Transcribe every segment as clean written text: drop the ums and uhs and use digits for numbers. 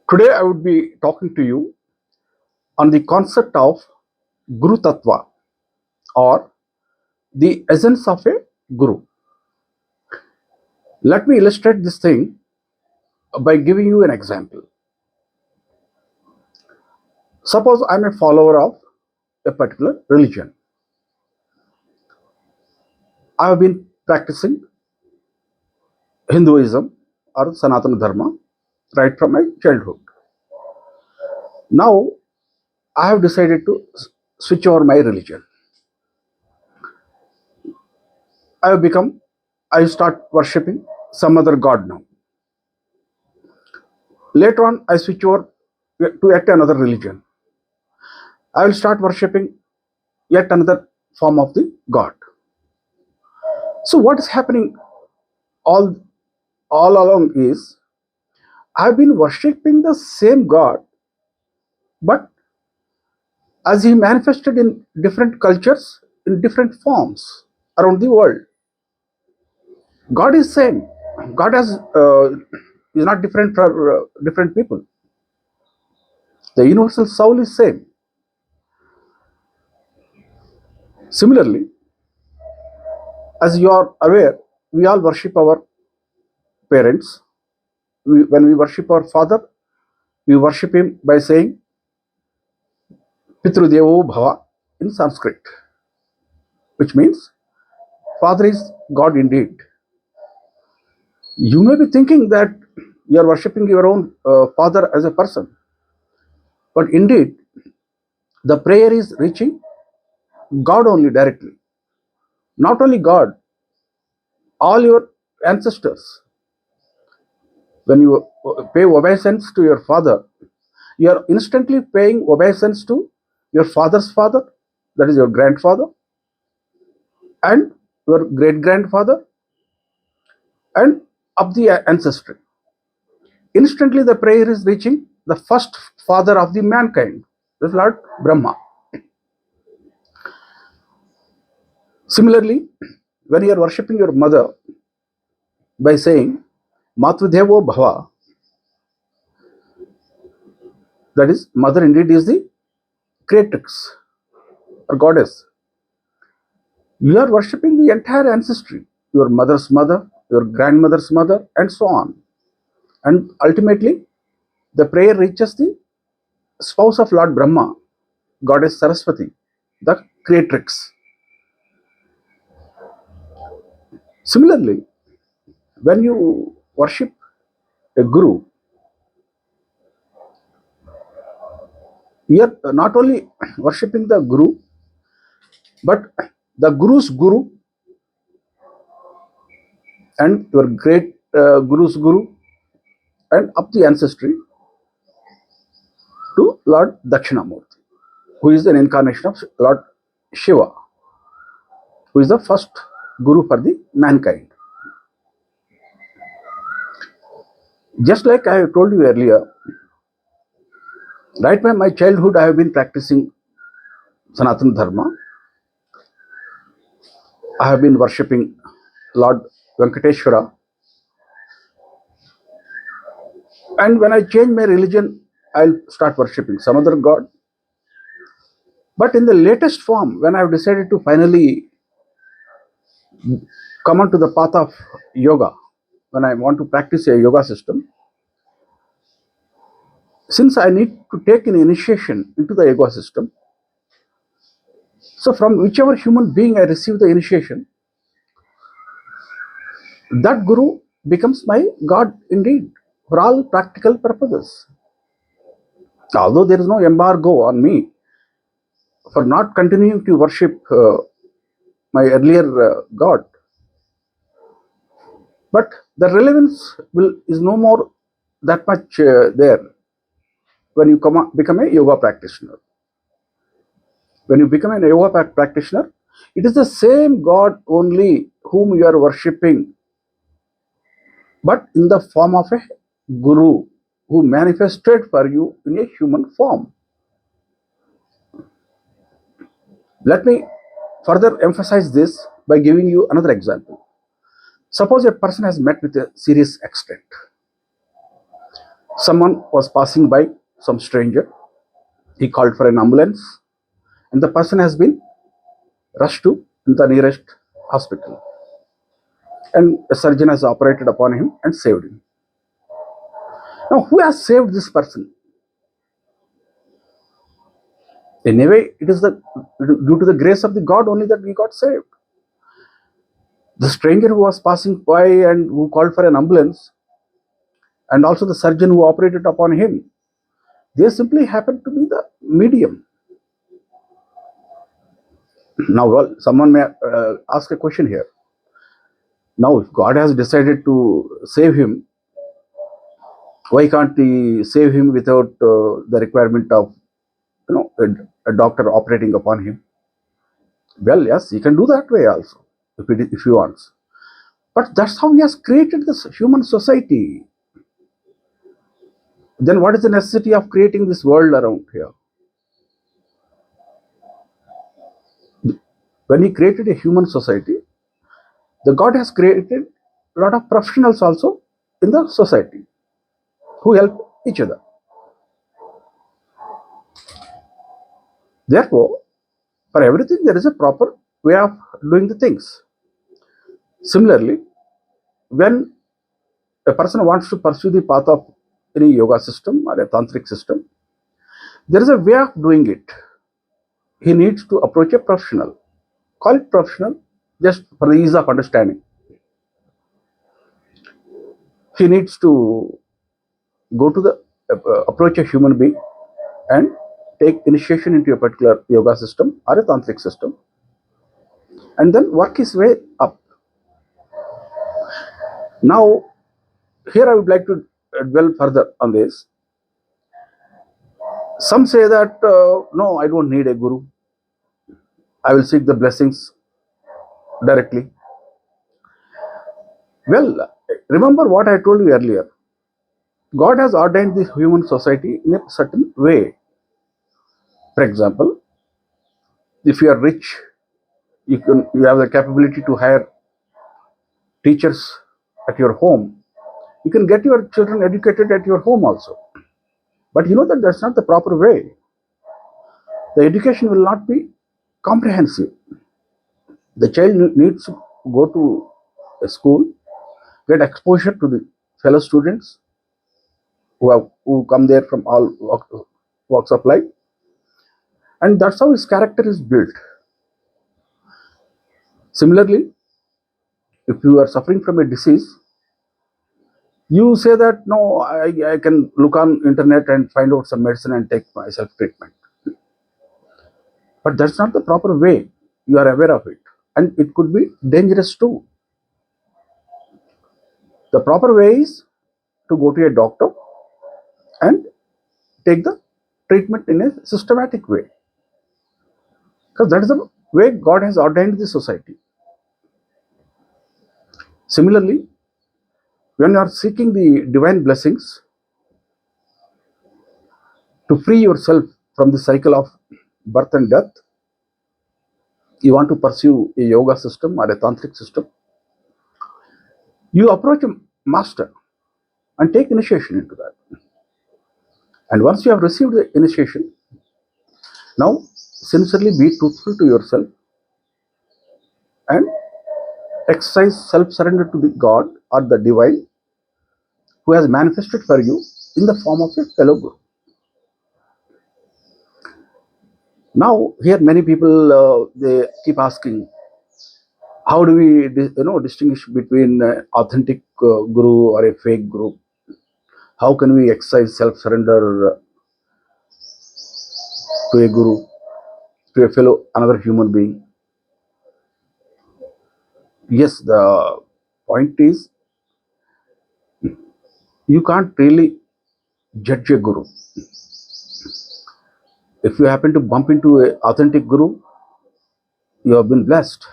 Today I would be talking to you on the concept of Guru Tattva or the essence of a Guru. Let me illustrate this thing by giving you an example. Suppose I'm a follower of a particular religion. I have been practicing Hinduism or Sanatana Dharma right from my childhood. Now I have decided to switch over my religion. I start worshipping some other god now. Later on, I switch over to yet another religion. I will start worshipping yet another form of the god. So what is happening all along is I've been worshipping the same god, but as he manifested in different cultures, in different forms around the world. God is same. God is not different for different people. The universal soul is same. Similarly, as you are aware, we all worship our parents. When we worship our father, we worship him by saying Pitru Devo Bhava in Sanskrit, which means Father is God indeed. You may be thinking that you are worshipping your own father as a person, but indeed the prayer is reaching God only directly. Not only God, all your ancestors. When you pay obeisance to your father, you are instantly paying obeisance to your father's father, that is your grandfather, and your great grandfather, and of the ancestry. Instantly, the prayer is reaching the first father of the mankind, the Lord Brahma. Similarly, when you are worshipping your mother by saying Matrudevo Bhava, that is, mother indeed is the creatrix or goddess. You are worshipping the entire ancestry, your mother's mother, your grandmother's mother, and so on. And ultimately, the prayer reaches the spouse of Lord Brahma, goddess Saraswati, the creatrix. Similarly, when you worship a guru, you are not only worshipping the guru, but the guru's guru and your great guru's guru and up the ancestry to Lord Dakshinamurti, who is an incarnation of Lord Shiva, who is the first guru for the mankind. Just like I told you earlier, right from my childhood I have been practicing Sanatana Dharma. I have been worshipping Lord Venkateshwara. And when I change my religion, I'll start worshipping some other god. But in the latest form, when I've decided to finally come onto the path of yoga, when I want to practice a yoga system, since I need to take an initiation into the yoga system, so from whichever human being I receive the initiation, that guru becomes my god indeed for all practical purposes. Although there is no embargo on me for not continuing to worship my earlier god, but the relevance is no more that much there when you become a yoga practitioner. When you become a yoga practitioner, it is the same God only whom you are worshipping, but in the form of a guru who manifested for you in a human form. Let me further emphasize this by giving you another example. Suppose a person has met with a serious accident. Someone was passing by, some stranger. He called for an ambulance, and the person has been rushed to the nearest hospital. And a surgeon has operated upon him and saved him. Now, who has saved this person? In a way, it is due to the grace of the God only that we got saved. The stranger who was passing by and who called for an ambulance, and also the surgeon who operated upon him, they simply happened to be the medium. Now, well, someone may ask a question here. Now, if God has decided to save him, why can't he save him without the requirement of a doctor operating upon him? Well, yes, he can do that way also if he wants. But that's how he has created this human society. Then what is the necessity of creating this world around here? When he created a human society, the God has created a lot of professionals also in the society who help each other. Therefore, for everything there is a proper way of doing the things. Similarly, when a person wants to pursue the path of any yoga system or a tantric system, there is a way of doing it. He needs to approach a professional. Call it professional just for the ease of understanding. He needs to go to the approach a human being and take initiation into a particular yoga system or a tantric system, and then work his way up. Now, here I would like to dwell further on this. Some say that no, I don't need a guru. I will seek the blessings directly. Well, remember what I told you earlier. God has ordained this human society in a certain way. For example, if you are rich, you have the capability to hire teachers at your home. You can get your children educated at your home also. But you know that that's not the proper way. The education will not be comprehensive. The child needs to go to a school, get exposure to the fellow students who come there from all walks of life, and that's how his character is built. Similarly, if you are suffering from a disease, you say that no, I can look on internet and find out some medicine and take my self treatment. But that's not the proper way. You are aware of it, and it could be dangerous too. The proper way is to go to a doctor and take the treatment in a systematic way, because that is the way God has ordained the society. Similarly, when you are seeking the divine blessings to free yourself from the cycle of birth and death, you want to pursue a yoga system or a tantric system, you approach a master and take initiation into that. And once you have received the initiation, now sincerely be truthful to yourself and exercise self-surrender to the God or the divine who has manifested for you in the form of a fellow guru. Now, here many people they keep asking, how do we distinguish between authentic guru or a fake guru? How can we exercise self-surrender to a guru, to a fellow, another human being? Yes, the point is you can't really judge a guru. If you happen to bump into an authentic guru, you have been blessed.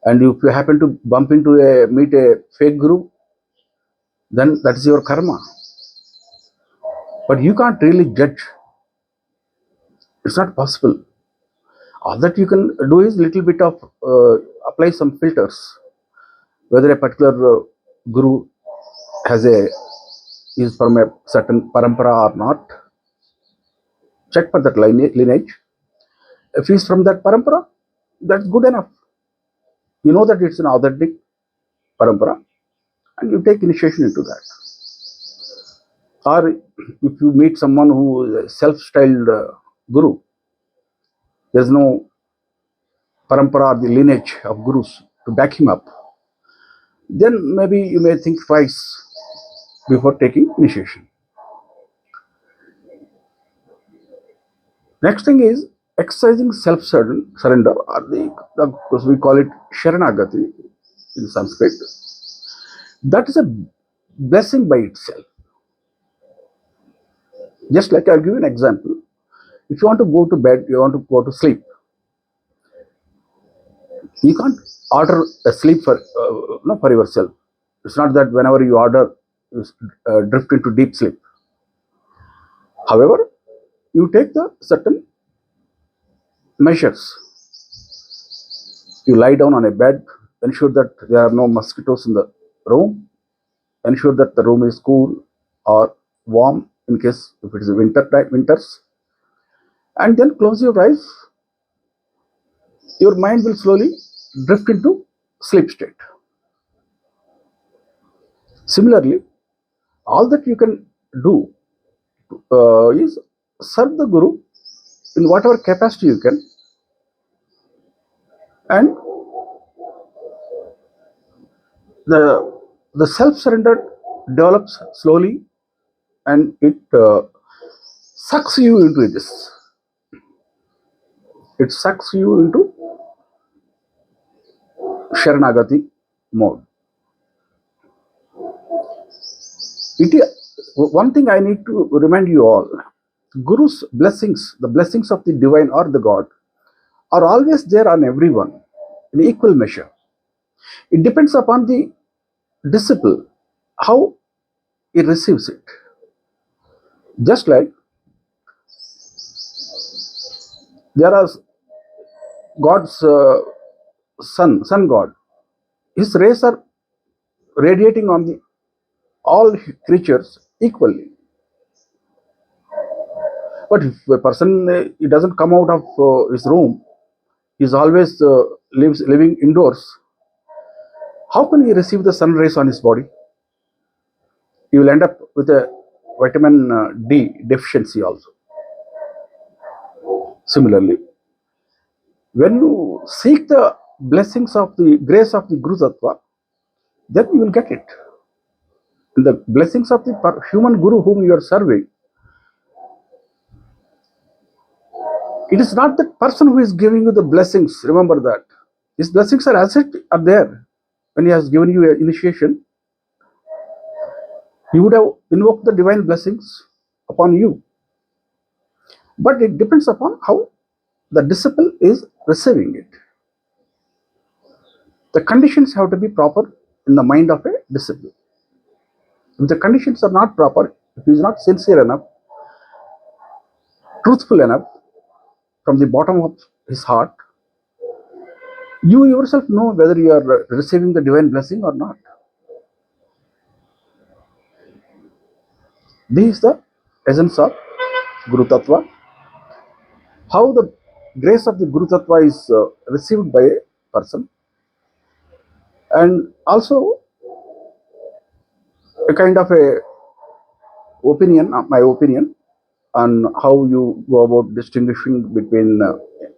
And if you happen to meet a fake guru, then that is your karma. But you can't really judge. It's not possible. All that you can do is little bit of apply some filters. Whether a particular guru has a is from a certain parampara or not. Check for that lineage. If he is from that parampara, that's good enough. You know that it's an authentic parampara, and you take initiation into that. Or if you meet someone who is a self-styled guru, there's no parampara or the lineage of gurus to back him up, then maybe you may think twice before taking initiation. Next thing is exercising self-surrender, or because we call it Sharanagati in Sanskrit. That is a blessing by itself. Just like I'll give you an example. If you want to go to bed, you want to go to sleep, you can't order a sleep for yourself. It's not that whenever you order, you drift into deep sleep. However, you take the certain measures. You lie down on a bed, ensure that there are no mosquitoes in the room, ensure that the room is cool or warm in case if it is winters, and then close your eyes. Your mind will slowly drift into sleep state. Similarly, all that you can do is serve the Guru in whatever capacity you can, and the self-surrender develops slowly, and it sucks you into this. It sucks you into Sharanagati mode. One thing I need to remind you all: Guru's blessings, the blessings of the divine or the God, are always there on everyone in equal measure. It depends upon the disciple, how he receives it. Just like there are God's sun God, his rays are radiating on the all creatures equally. But if a person he doesn't come out of his room, he's always living indoors, how can he receive the sun rays on his body? He will end up with a vitamin D deficiency also. Similarly, when you seek the blessings of the grace of the Guru Tattva, then you will get it. And the blessings of the human Guru whom you are serving, it is not that person who is giving you the blessings. Remember that. His blessings are as it are there. When he has given you an initiation, he would have invoked the divine blessings upon you. But it depends upon how the disciple is receiving it. The conditions have to be proper in the mind of a disciple. If the conditions are not proper, if he is not sincere enough, truthful enough from the bottom of his heart, you yourself know whether you are receiving the divine blessing or not. This is the essence of Guru Tattva. How the grace of the Guru Tattva is received by a person, and also a kind of a opinion, my opinion, on how you go about distinguishing between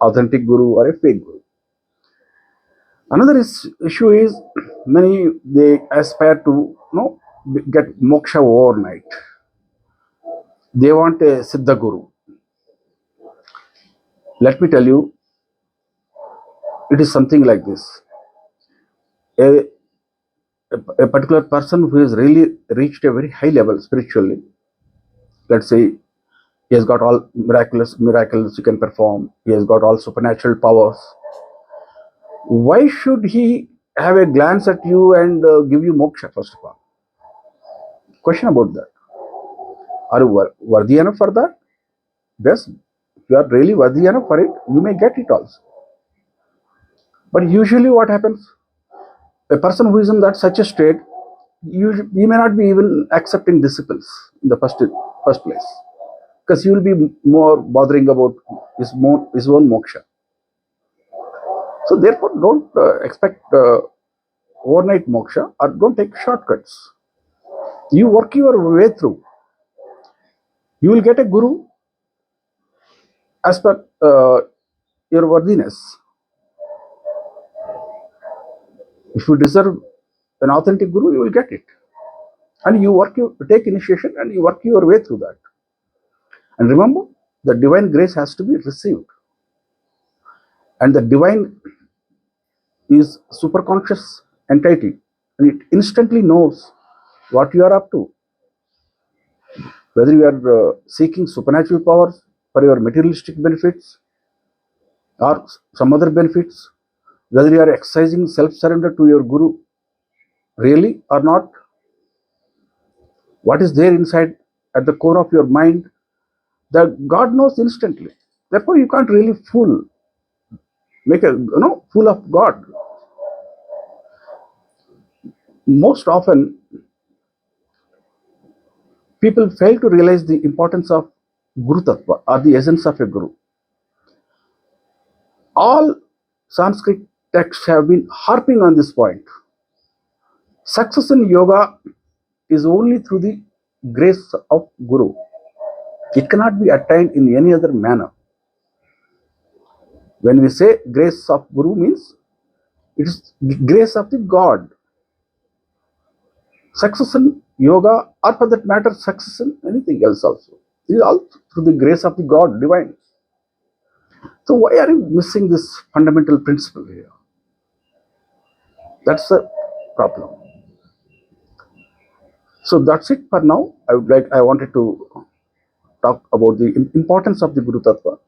authentic Guru or a fake Guru. Another issue is many they aspire to get moksha overnight. They want a Siddha Guru. Let me tell you, it is something like this. A particular person who has really reached a very high level spiritually, let's say he has got all miracles he can perform, he has got all supernatural powers. Why should he have a glance at you and give you moksha, first of all? Question about that. Are you worthy enough for that? Yes, if you are really worthy enough for it, you may get it also. But usually what happens? A person who is in that such a state, you may not be even accepting disciples in the first place, because you will be more bothering about his own moksha. So therefore, don't expect overnight moksha, or don't take shortcuts. You work your way through. You will get a guru as per your worthiness. If you deserve an authentic guru, you will get it. And you take initiation and you work your way through that. And remember, the divine grace has to be received. And the divine is superconscious entity, and it instantly knows what you are up to. Whether you are seeking supernatural powers for your materialistic benefits or some other benefits, whether you are exercising self-surrender to your guru really or not, what is there inside at the core of your mind, that God knows instantly. Therefore, you can't really make a fool of God. Most often, people fail to realize the importance of Guru Tattva, or the essence of a Guru. All Sanskrit texts have been harping on this point. Success in yoga is only through the grace of Guru. It cannot be attained in any other manner. When we say grace of Guru, means it is grace of the God. Success in yoga, or for that matter, success in anything else also, is all through the grace of the God, divine. So why are you missing this fundamental principle here? That's the problem. So that's it for now. I wanted to talk about the importance of the Guru Tattva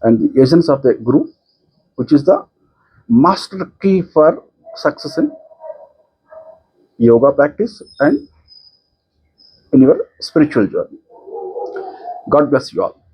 and the essence of the Guru, which is the master key for success in yoga practice and in your spiritual journey. God bless you all.